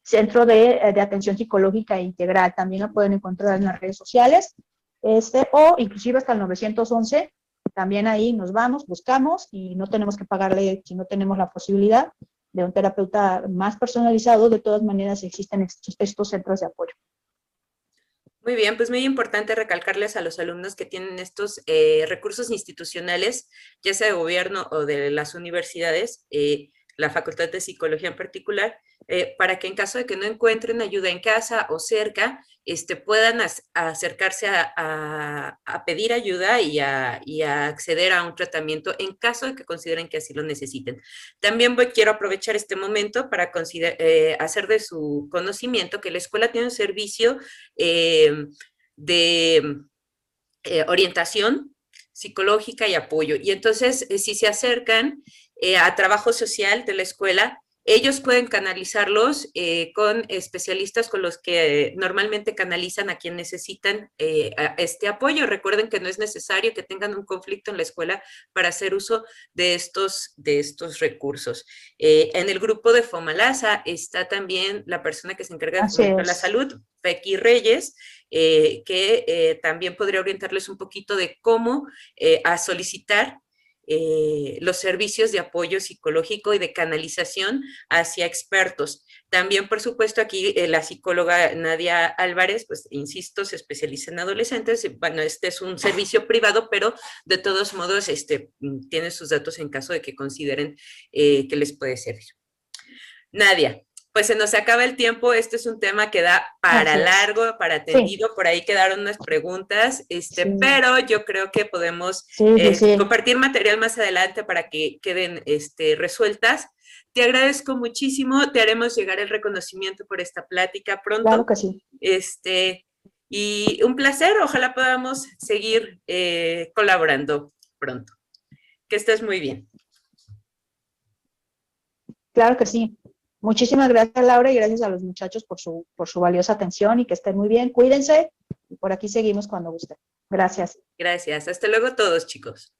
Centro de Atención Psicológica e Integral. También lo pueden encontrar en las redes sociales, o inclusive hasta el 911. También ahí nos vamos, buscamos y no tenemos que pagarle, si no tenemos la posibilidad de un terapeuta más personalizado. De todas maneras existen estos centros de apoyo. Muy bien, pues muy importante recalcarles a los alumnos que tienen estos recursos institucionales, ya sea de gobierno o de las universidades, la Facultad de Psicología en particular, para que en caso de que no encuentren ayuda en casa o cerca, puedan acercarse a pedir ayuda y a acceder a un tratamiento en caso de que consideren que así lo necesiten. También quiero aprovechar este momento para hacer de su conocimiento que la escuela tiene un servicio de orientación psicológica y apoyo. Y entonces, si se acercan a trabajo social de la escuela, ellos pueden canalizarlos con especialistas con los que normalmente canalizan a quien necesitan este apoyo. Recuerden que no es necesario que tengan un conflicto en la escuela para hacer uso de estos recursos. En el grupo de Fomalasa está también la persona que se encarga de fomentar la salud, Becky Reyes, que también podría orientarles un poquito de cómo a solicitar los servicios de apoyo psicológico y de canalización hacia expertos. También, por supuesto, aquí la psicóloga Nadia Álvarez, pues, insisto, se especializa en adolescentes. Bueno, este es un servicio privado, pero de todos modos tiene sus datos en caso de que consideren que les puede servir. Nadia, pues se nos acaba el tiempo. Este es un tema que da para largo, para tendido. Sí. Por ahí quedaron unas preguntas, sí. Pero yo creo que podemos compartir material más adelante para que queden resueltas. Te agradezco muchísimo. Te haremos llegar el reconocimiento por esta plática pronto. Claro que sí. Y un placer. Ojalá podamos seguir colaborando pronto. Que estés muy bien. Claro que sí. Muchísimas gracias, Laura, y gracias a los muchachos por su valiosa atención y que estén muy bien. Cuídense y por aquí seguimos cuando gusten. Gracias. Gracias. Hasta luego todos, chicos.